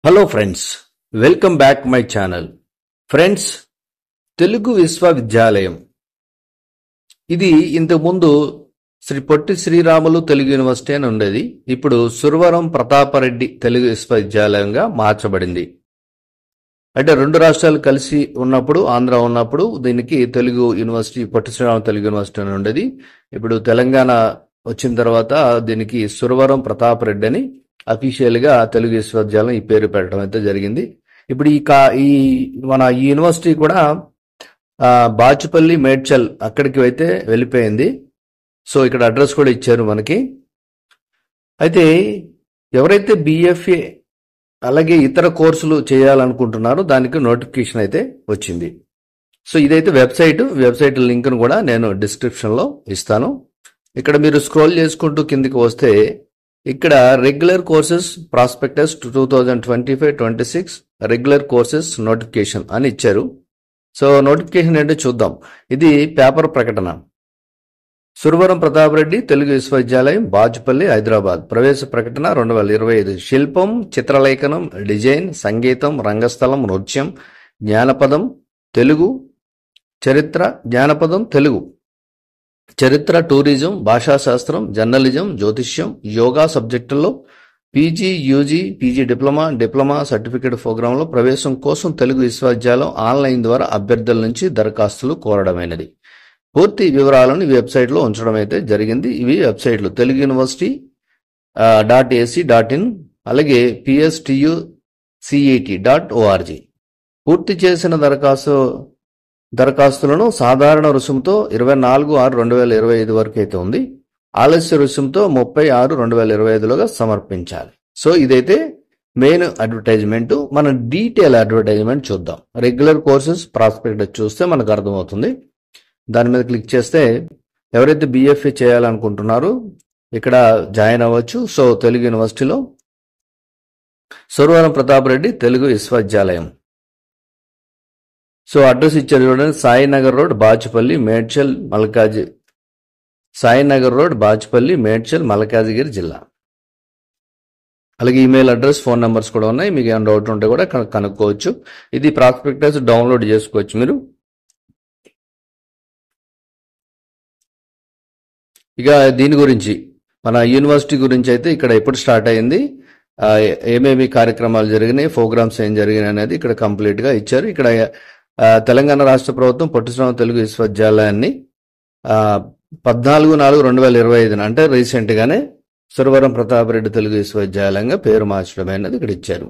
Hello friends, welcome back my channel. Friends, Telugu విశ్వవిద్యాలయం ఇది ఇంతకుముందు శ్రీ పొట్టి శ్రీరాములు తెలుగు యూనివర్సిటీ అని ఉండేది. ఇప్పుడు సురవరం ప్రతాపరెడ్డి తెలుగు విశ్వవిద్యాలయంగా మార్చబడింది. అంటే రెండు రాష్ట్రాలు కలిసి ఉన్నప్పుడు, ఆంధ్ర ఉన్నప్పుడు దీనికి తెలుగు యూనివర్సిటీ, పొట్టి శ్రీరాములు తెలుగు యూనివర్సిటీ అని ఉండేది. ఇప్పుడు తెలంగాణ వచ్చిన తర్వాత దీనికి సురవరం ప్రతాపరెడ్డి అని అఫీషియల్ గా తెలుగు విశ్వవిద్యాలయం ఈ పేరు పెట్టడం అయితే జరిగింది. ఇప్పుడు మన ఈ యూనివర్సిటీ కూడా బాచుపల్లి, మేడ్చల్ అక్కడికి అయితే వెళ్ళిపోయింది. సో ఇక్కడ అడ్రస్ కూడా ఇచ్చారు మనకి. అయితే ఎవరైతే బిఎఫ్ఏ అలాగే ఇతర కోర్సులు చేయాలనుకుంటున్నారో దానికి నోటిఫికేషన్ అయితే వచ్చింది. సో ఇదైతే వెబ్సైట్ లింక్ను కూడా నేను డిస్క్రిప్షన్లో ఇస్తాను. ఇక్కడ మీరు స్క్రోల్ చేసుకుంటూ కిందికి వస్తే ఇక్కడ regular courses prospectus 2025-26 regular courses notification అని ఇచ్చారు. సో నోటిఫికేషన్ ఏంటో చూద్దాం. ఇది పేపర్ ప్రకటన. సురవరం ప్రతాపరెడ్డి తెలుగు విశ్వవిద్యాలయం, బాచుపల్లి, హైదరాబాద్. ప్రవేశ ప్రకటన 2025. శిల్పం, చిత్రలేఖనం, డిజైన్, సంగీతం, రంగస్థలం, నృత్యం, జానపదం తెలుగు, చరిత్ర, టూరిజం, భాషాశాస్త్రం, జర్నలిజం, జ్యోతిష్యం, యోగా సబ్జెక్టుల్లో PG, UG, PG diploma certificate ప్రోగ్రాంలో ప్రవేశం కోసం తెలుగు విశ్వవిద్యాలయం ఆన్లైన్ ద్వారా అభ్యర్థుల నుంచి దరఖాస్తులు కోరడమైనది. పూర్తి వివరాలను ఈ వెబ్సైట్లో ఉంచడం అయితే జరిగింది. ఇవి వెబ్సైట్లు తెలుగు యూనివర్సిటీ .ac.in అలాగే pstucet.org. పూర్తి చేసిన దరఖాస్తులను సాధారణ రుసుముతో 24/6/2025 వరకు అయితే ఉంది. ఆలస్య రుసుముతో 30/6/2025లోగా సమర్పించాలి. సో ఇదైతే మెయిన్ అడ్వర్టైజ్మెంట్. మన డీటెయిల్ అడ్వర్టైజ్మెంట్ చూద్దాం. రెగ్యులర్ కోర్సెస్ ప్రాస్పెక్టస్ చూస్తే మనకు అర్థమవుతుంది. దాని మీద క్లిక్ చేస్తే ఎవరైతే బిఎఫ్ఏ చేయాలనుకుంటున్నారో ఇక్కడ జాయిన్ అవ్వచ్చు. సో తెలుగు యూనివర్సిటీలో సురవరం ప్రతాపరెడ్డి తెలుగు విశ్వవిద్యాలయం. సో అడ్రస్ ఇచ్చారు చూడండి. సాయినగర్ రోడ్, బాచుపల్లి, మేడ్చల్, మల్కాజిగిరి జిల్లా. అలాగే ఈమెయిల్ అడ్రస్, ఫోన్ నెంబర్స్ కూడా ఉన్నాయి. మీకు ఏమైనా డౌట్ ఉంటే కూడా కనుక్కోవచ్చు. ఇది ప్రాస్పెక్టస్ డౌన్లోడ్ చేసుకోవచ్చు మీరు. ఇక దీని గురించి, మన యూనివర్సిటీ గురించి అయితే ఇక్కడ ఎప్పుడు స్టార్ట్ అయింది, ఏమేమి కార్యక్రమాలు జరిగినాయి, ప్రోగ్రామ్స్ ఏం జరిగినాయి అనేది ఇక్కడ కంప్లీట్ గా ఇచ్చారు. ఇక్కడ తెలంగాణ రాష్ట్ర ప్రభుత్వం పొట్టి శ్రీరాములు తెలుగు విశ్వవిద్యాలయాన్ని 14/4/2025 అంటే రీసెంట్ గానే సురవరం ప్రతాపరెడ్డి తెలుగు విశ్వవిద్యాలయంగా పేరు మార్చడం అనేది ఇక్కడ ఇచ్చారు.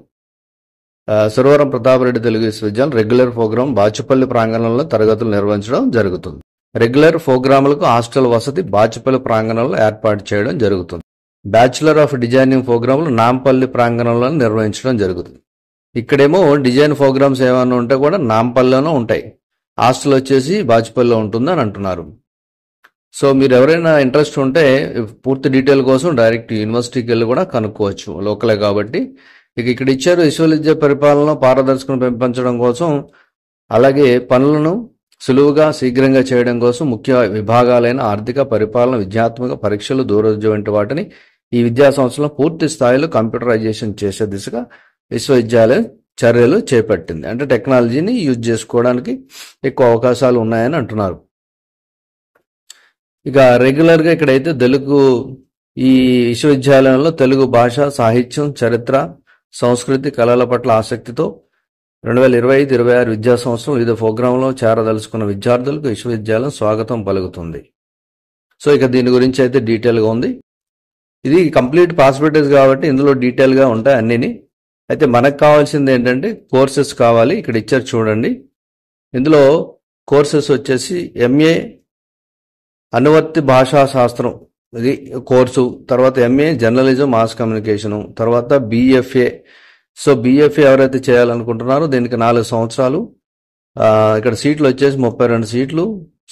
సురవరం ప్రతాపరెడ్డి తెలుగు విశ్వవిద్యాలయం రెగ్యులర్ ప్రోగ్రాం బాచుపల్లి ప్రాంగణంలో తరగతులు నిర్వహించడం జరుగుతుంది. రెగ్యులర్ ప్రోగ్రాములకు హాస్టల్ వసతి బాచుపల్లి ప్రాంగణంలో ఏర్పాటు చేయడం జరుగుతుంది. బ్యాచులర్ ఆఫ్ డిజైనింగ్ ప్రోగ్రాంలు నాంపల్లి ప్రాంగణంలో నిర్వహించడం జరుగుతుంది. ఇక్కడేమో డిజైన్ ప్రోగ్రామ్స్ ఏమైనా ఉంటే కూడా నాంపల్లిలోనే ఉంటాయి. హాస్టల్ వచ్చేసి బాచుపల్లిలో ఉంటుందని అంటున్నారు. సో మీరు ఎవరైనా ఇంట్రెస్ట్ ఉంటే పూర్తి డీటెయిల్ కోసం డైరెక్ట్ యూనివర్సిటీకి వెళ్ళి కూడా కనుక్కోవచ్చు, లోకలే కాబట్టి. ఇక్కడ ఇచ్చారు విశ్వవిద్యాలయ పరిపాలన పారదర్శకను పెంపొందడం కోసం, అలాగే పనులను సులువుగా శీఘ్రంగా చేయడం కోసం ముఖ్య విభాగాలైన ఆర్థిక, పరిపాలన, విద్యాత్మక, పరీక్షలు, దూరోద్యోగం వంటి వాటిని ఈ విద్యా సంవత్సరంలో పూర్తి స్థాయిలో కంప్యూటరైజేషన్ చేసే దిశగా విశ్వవిద్యాలయం చర్యలు చేపట్టింది. అంటే టెక్నాలజీని యూజ్ చేసుకోవడానికి ఎక్కువ అవకాశాలు ఉన్నాయని అంటున్నారు. ఇక రెగ్యులర్ గా ఇక్కడైతే ఈ విశ్వవిద్యాలయంలో తెలుగు భాష, సాహిత్యం, చరిత్ర, సంస్కృతి, కళల పట్ల ఆసక్తితో 2025-26 విద్యా సంవత్సరం వివిధ ప్రోగ్రాంలో చేరదలుచుకున్న విద్యార్థులకు విశ్వవిద్యాలయం స్వాగతం పలుకుతుంది. సో ఇక దీని గురించి అయితే డీటెయిల్ గా ఉంది. ఇది కంప్లీట్ పాస్బిలిటీస్ కాబట్టి ఇందులో డీటెయిల్ గా ఉంటాయి అన్నిని. అయితే మనకు కావాల్సింది ఏంటంటే కోర్సెస్ కావాలి. ఇక్కడ ఇచ్చారు చూడండి. ఇందులో కోర్సెస్ వచ్చేసి ఎంఏ అనువర్తి భాషా శాస్త్రం ఇది కోర్సు, తర్వాత ఎంఏ జర్నలిజం, మాస్ కమ్యూనికేషను, తర్వాత బిఎఫ్ఏ. సో బిఎఫ్ఏ ఎవరైతే చేయాలనుకుంటున్నారో దీనికి 4 సంవత్సరాలు. ఇక్కడ సీట్లు వచ్చేసి 32 సీట్లు.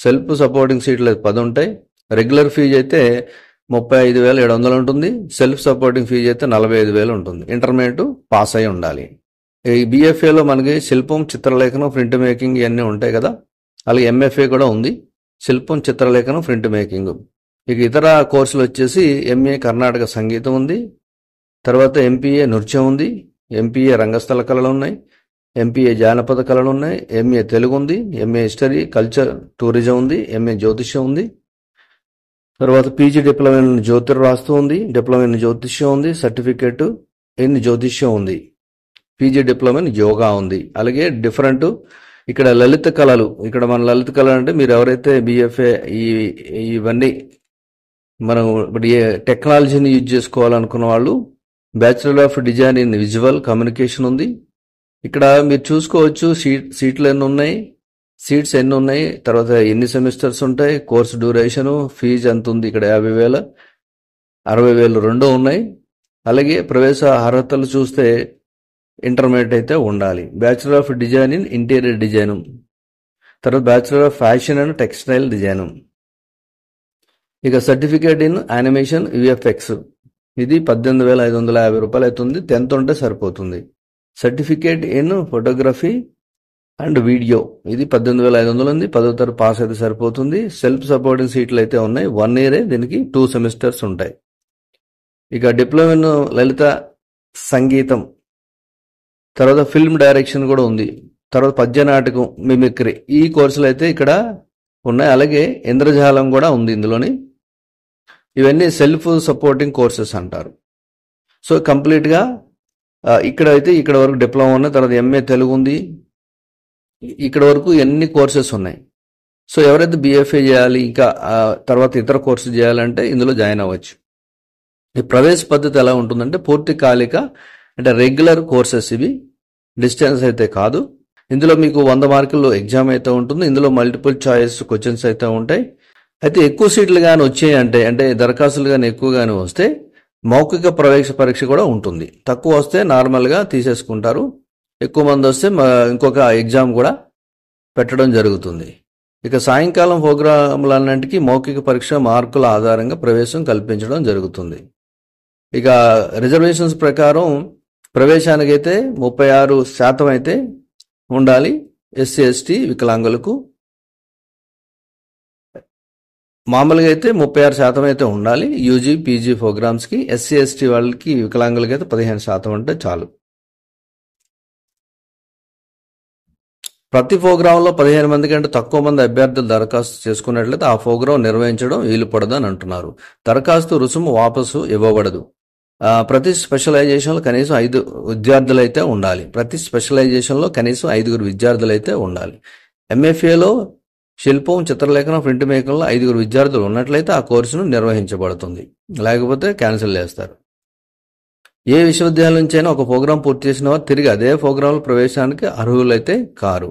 సెల్ఫ్ సపోర్టింగ్ సీట్లు 10 ఉంటాయి. రెగ్యులర్ ఫీజు అయితే 35,700 ఉంటుంది. సెల్ఫ్ సపోర్టింగ్ ఫీజు అయితే 45,000 ఉంటుంది. ఇంటర్మీడియట్ పాస్ అయి ఉండాలి. ఈ బిఎఫ్ఏలో మనకి శిల్పం, చిత్రలేఖనం, ప్రింట్ మేకింగ్ ఇవన్నీ ఉంటాయి కదా. అలాగే ఎంఎఫ్ఏ కూడా ఉంది, శిల్పం, చిత్రలేఖనం, ప్రింట్ మేకింగ్. ఇక ఇతర కోర్సులు వచ్చేసి ఎంఏ కర్ణాటక సంగీతం ఉంది, తర్వాత ఎంపీఏ నృత్యం ఉంది, ఎంపీఏ రంగస్థల కళలు ఉన్నాయి, ఎంపీఏ జానపద కళలు ఉన్నాయి, ఎంఏ తెలుగు ఉంది, ఎంఏ హిస్టరీ కల్చర్ టూరిజం ఉంది, ఎంఏ జ్యోతిష్యం ఉంది. తర్వాత పీజీ డిప్లొమా ఇన్ జ్యోతిర్వాస్తు ఉంది, డిప్లొమా ఇన్ జ్యోతిష్యం ఉంది, సర్టిఫికేట్ ఇన్ జ్యోతిష్యం ఉంది, పీజీ డిప్లొమా ఇన్ యోగా ఉంది. అలాగే డిఫరెంట్ ఇక్కడ లలిత కళలు, ఇక్కడ మన లలిత కళలు అంటే మీరు ఎవరైతే బిఎఫ్ఏ ఇవన్నీ మనం ఇప్పుడు ఏ టెక్నాలజీని యూజ్ చేసుకోవాలనుకున్న వాళ్ళు bachelor of design in visual communication ఉంది. ఇక్కడ మీరు చూసుకోవచ్చు సీట్లు ఎన్ని ఉన్నాయి, సీట్స్ ఎన్ని ఉన్నాయి, తర్వాత ఎన్ని సెమిస్టర్స్ ఉంటాయి, కోర్స్ డ్యూరేషను, ఫీజు ఎంత ఉంది. ఇక్కడ 50,000 60,000 రెండో ఉన్నాయి. అలాగే ప్రవేశ అర్హతలు చూస్తే ఇంటర్మీడియట్ అయితే ఉండాలి. Bachelor of design in interior design, తర్వాత bachelor of fashion and textile design. ఇక సర్టిఫికేట్ ఇన్ యానిమేషన్ విఎఫ్ఎక్స్ ఇది 18,550 రూపాయలు అవుతుంది. 10th ఉంటే సరిపోతుంది. Certificate in photography and video ఇది 18,500 ఉంది. 10వ తరగతి పాస్ అయితే సరిపోతుంది. సెల్ఫ్ సపోర్టింగ్ సీట్లు అయితే ఉన్నాయి. 1 ఇయరే, దీనికి 2 సెమిస్టర్స్ ఉంటాయి. ఇక డిప్లొమా ఇన్ లలిత సంగీతం, తర్వాత ఫిల్మ్ డైరెక్షన్ కూడా ఉంది, తర్వాత పద్య నాటకం మిమిక్రీ, ఈ కోర్సులు అయితే ఇక్కడ ఉన్నాయి. అలాగే ఇంద్రజాలం కూడా ఉంది ఇందులోని. ఇవన్నీ సెల్ఫ్ సపోర్టింగ్ కోర్సెస్ అంటారు. సో కంప్లీట్గా ఇక్కడ వరకు డిప్లొమా ఉన్నాయి. తర్వాత ఎంఏ తెలుగు ఉంది. ఇక్కడ వరకు ఎన్ని కోర్సెస్ ఉన్నాయి. సో ఎవరైతే బిఎఫ్ఏ చేయాలి, ఇంకా తర్వాత ఇతర కోర్సు చేయాలంటే ఇందులో జాయిన్ అవ్వచ్చు. ఈ ప్రవేశ పద్ధతి ఎలా ఉంటుందంటే పూర్తికాలిక అంటే రెగ్యులర్ కోర్సెస్, ఇవి డిస్టెన్స్ అయితే కాదు. ఇందులో మీకు 100 మార్కులు ఎగ్జామ్ అయితే ఉంటుంది. ఇందులో మల్టిపుల్ చాయిస్ క్వశ్చన్స్ అయితే ఉంటాయి. అయితే ఎక్కువ సీట్లు కానీ వచ్చాయి అంటే దరఖాస్తులు కానీ ఎక్కువ కానీ వస్తే మౌఖిక ప్రవేశ పరీక్ష కూడా ఉంటుంది. తక్కువ వస్తే నార్మల్గా తీసేసుకుంటారు. ఎక్కువ మంది వస్తే ఇంకొక ఎగ్జామ్ కూడా పెట్టడం జరుగుతుంది. ఇక సాయంకాలం ప్రోగ్రాంలన్నింటికి మౌఖిక పరీక్ష మార్కుల ఆధారంగా ప్రవేశం కల్పించడం జరుగుతుంది. ఇక రిజర్వేషన్స్ ప్రకారం ప్రవేశానికైతే 36% అయితే ఉండాలి ఎస్సీ ఎస్టీ వికలాంగులకు. మామూలుగా అయితే 36% అయితే ఉండాలి యూజీ పీజీ ప్రోగ్రామ్స్కి. ఎస్సీ ఎస్టీ వాళ్ళకి వికలాంగులకి అయితే 15% ఉంటే చాలు. ప్రతి ప్రోగ్రాంలో 15 మంది కంటే తక్కువ మంది అభ్యర్థులు దరఖాస్తు చేసుకున్నట్లయితే ఆ ప్రోగ్రాం నిర్వహించడం వీలు పడదని అంటున్నారు. దరఖాస్తు రుసుము వాపసు ఇవ్వబడదు. ప్రతి స్పెషలైజేషన్లో కనీసం 5 విద్యార్థులు అయితే ఉండాలి. ప్రతి స్పెషలైజేషన్లో కనీసం 5 విద్యార్థులు అయితే ఉండాలి. ఎంఎఫ్ఏలో శిల్పం, చిత్రలేఖనం, ప్రింట్ మేకింగ్లో 5 విద్యార్థులు ఉన్నట్లయితే ఆ కోర్సును నిర్వహించబడుతుంది. లేకపోతే క్యాన్సిల్ చేస్తారు. ఏ విశ్వవిద్యాలయం నుంచైనా ఒక ప్రోగ్రాం పూర్తి చేసిన వారు తిరిగి అదే ప్రోగ్రాంలో ప్రవేశానికి అర్హులైతే కారు.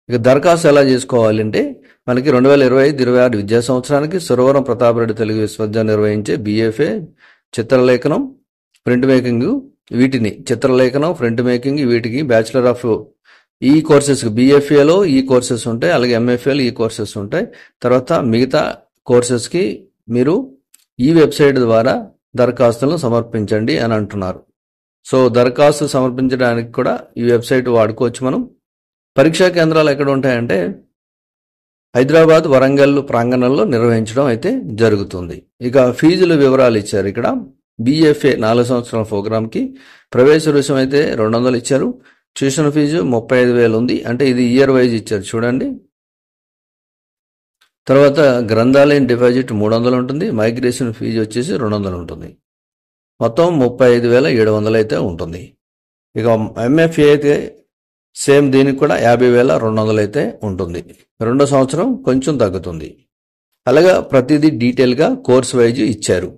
ఇక దరఖాస్తు ఎలా చేసుకోవాలంటే మనకి 2025-26 విద్యా సంవత్సరానికి సురవరం ప్రతాపరెడ్డి తెలుగు విశ్వవిద్యాలయం నిర్వహించే బిఎఫ్ఏ చిత్రలేఖనం, ప్రింట్ మేకింగ్, వీటిని చిత్రలేఖనం, ప్రింట్ మేకింగ్ వీటికి బ్యాచిలర్ ఆఫ్ ఈ కోర్సెస్ బిఎఫ్ఏలో ఈ కోర్సెస్ ఉంటాయి. అలాగే ఎంఎఫ్ఏలో ఈ కోర్సెస్ ఉంటాయి. తర్వాత మిగతా కోర్సెస్కి మీరు ఈ వెబ్సైట్ ద్వారా దరఖాస్తులను సమర్పించండి అని అంటున్నారు. సో దరఖాస్తు సమర్పించడానికి కూడా ఈ వెబ్సైట్ వాడుకోవచ్చు మనం. పరీక్షా కేంద్రాలు ఎక్కడ ఉంటాయంటే హైదరాబాద్, వరంగల్ ప్రాంగణంలో నిర్వహించడం అయితే జరుగుతుంది. ఇక ఫీజుల వివరాలు ఇచ్చారు. ఇక్కడ బిఎఫ్ఏ 4 సంవత్సరాల ప్రోగ్రామ్కి ప్రవేశ రుసుము అయితే 200 ఇచ్చారు. ట్యూషన్ ఫీజు 35,000 ఉంది. అంటే ఇది ఇయర్ వైజ్ ఇచ్చారు చూడండి. తర్వాత గ్రంథాలయం డిపాజిట్ 300 ఉంటుంది. మైగ్రేషన్ ఫీజు వచ్చేసి 200 ఉంటుంది. మొత్తం 35,700 అయితే ఉంటుంది. ఇక ఎంఎఫ్ఏ అయితే సేమ్ దీనికి కూడా 50,200 అయితే ఉంటుంది. 2వ సంవత్సరం కొంచెం తగ్గుతుంది. అలాగా ప్రతిదీ డీటెయిల్గా కోర్స్ వైజ్ ఇచ్చారు.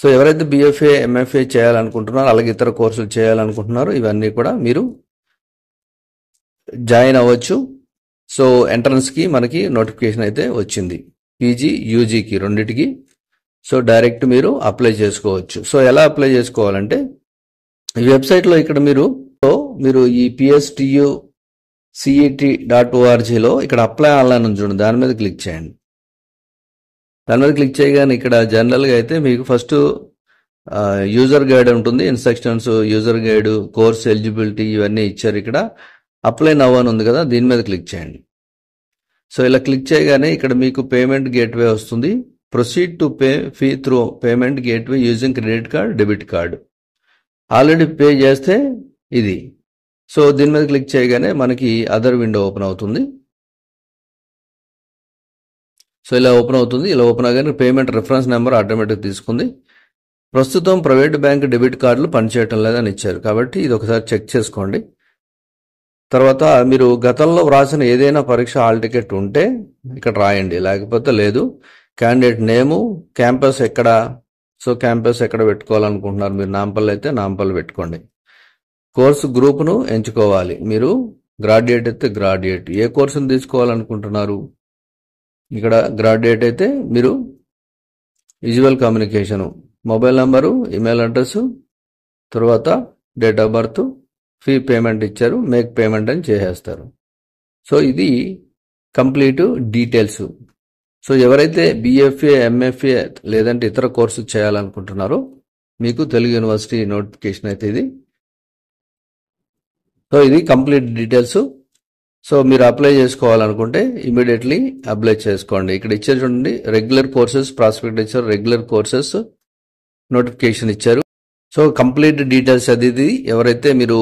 సో ఎవరైతే బిఎఫ్ఏ ఎంఎఫ్ఏ చేయాలనుకుంటున్నారో అలాగే ఇతర కోర్సులు చేయాలనుకుంటున్నారో ఇవన్నీ కూడా మీరు జాయిన్ అవ్వచ్చు. సో ఎంట్రన్స్కి మనకి నోటిఫికేషన్ అయితే వచ్చింది, పీజీ యూజీకి రెండిటికి. సో డైరెక్ట్ మీరు అప్లై చేసుకోవచ్చు. సో ఎలా అప్లై చేసుకోవాలంటే ఈ వెబ్సైట్లో ఇక్కడ మీరు ఈ pstucet.orgలో ఇక్కడ అప్లై ఆన్లైన్ ఉంది చూడండి, దాని మీద క్లిక్ చేయండి. దాని మీద క్లిక్ చేయగానే ఇక్కడ జనరల్గా అయితే మీకు ఫస్ట్ యూజర్ గైడ్ ఉంటుంది, instructions, user guide, course eligibility ఇవన్నీ ఇచ్చారు. ఇక్కడ అప్లై నవ్ అని ఉంది కదా, దీని మీద క్లిక్ చేయండి. సో ఇలా క్లిక్ చేయగానే ఇక్కడ మీకు పేమెంట్ గేట్వే వస్తుంది. Proceed to pay fee through payment gateway using credit card, debit card. Already pay చేస్తే ఇది. సో దీని మీద క్లిక్ చేయగానే మనకి అదర్ విండో ఓపెన్ అవుతుంది. సో ఇలా ఓపెన్ అవుతుంది. ఇలా ఓపెన్ అవగానే పేమెంట్ రిఫరెన్స్ నెంబర్ ఆటోమేటిక్ తీసుకుంది. ప్రస్తుతం ప్రైవేట్ బ్యాంక్ డెబిట్ కార్డులు పనిచేయటం లేదని ఇచ్చారు, కాబట్టి ఇది ఒకసారి చెక్ చేసుకోండి. తర్వాత మీరు గతంలో వ్రాసిన ఏదైనా పరీక్ష హాల్ టికెట్ ఉంటే ఇక్కడ రాయండి, లేకపోతే లేదు. క్యాండిడేట్ నేము, క్యాంపస్ ఎక్కడ, సో క్యాంపస్ ఎక్కడ పెట్టుకోవాలనుకుంటున్నారు మీరు, నాంపల్లి అయితే నాంపల్లి పెట్టుకోండి. కోర్సు గ్రూప్ను ఎంచుకోవాలి, మీరు గ్రాడ్యుయేట్ అయితే గ్రాడ్యుయేట్. ఏ కోర్సును తీసుకోవాలనుకుంటున్నారు, ఇక్కడ గ్రాడ్యుయేట్ అయితే మీరు visual communication, mobile number, email address, తర్వాత date of birth, fee payment ఇచ్చారు, మేక్ పేమెంట్ అని చేసేస్తారు. సో ఇది కంప్లీట్ డీటెయిల్స్. సో ఎవరైతే బీఎఫ్ఏ, ఎంఎఫ్ఏ లేదంటే ఇతర కోర్సు చేయాలనుకుంటున్నారో మీకు తెలుగు యూనివర్సిటీ నోటిఫికేషన్ అయితే ఇది. సో ఇది కంప్లీట్ డీటెయిల్స్. సో మీరు అప్లై చేసుకోవాలనుకుంటే ఇమీడియట్లీ అప్లై చేసుకోండి. ఇక్కడ ఇచ్చారు చూడండి, రెగ్యులర్ కోర్సెస్ ప్రాస్పెక్ట్ ఇచ్చారు, రెగ్యులర్ కోర్సెస్ నోటిఫికేషన్ ఇచ్చారు. సో కంప్లీట్ డీటెయిల్స్ అది. ఎవరైతే మీరు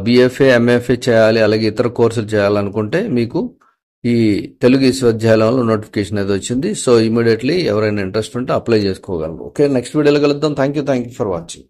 బీఎఫ్ఏ, ఎంఎఫ్ఏ చేయాలి, అలాగే ఇతర కోర్సులు చేయాలనుకుంటే మీకు ఈ తెలుగు విశ్వవిద్యాలయంలో నోటిఫికేషన్ అయితే వచ్చింది. సో ఇమీడియట్లీ ఎవరైనా ఇంట్రెస్ట్ ఉంటే అప్లై చేసుకోగలరు. ఓకే, నెక్స్ట్ వీడియోలో కలుద్దాం. Thank you for watching.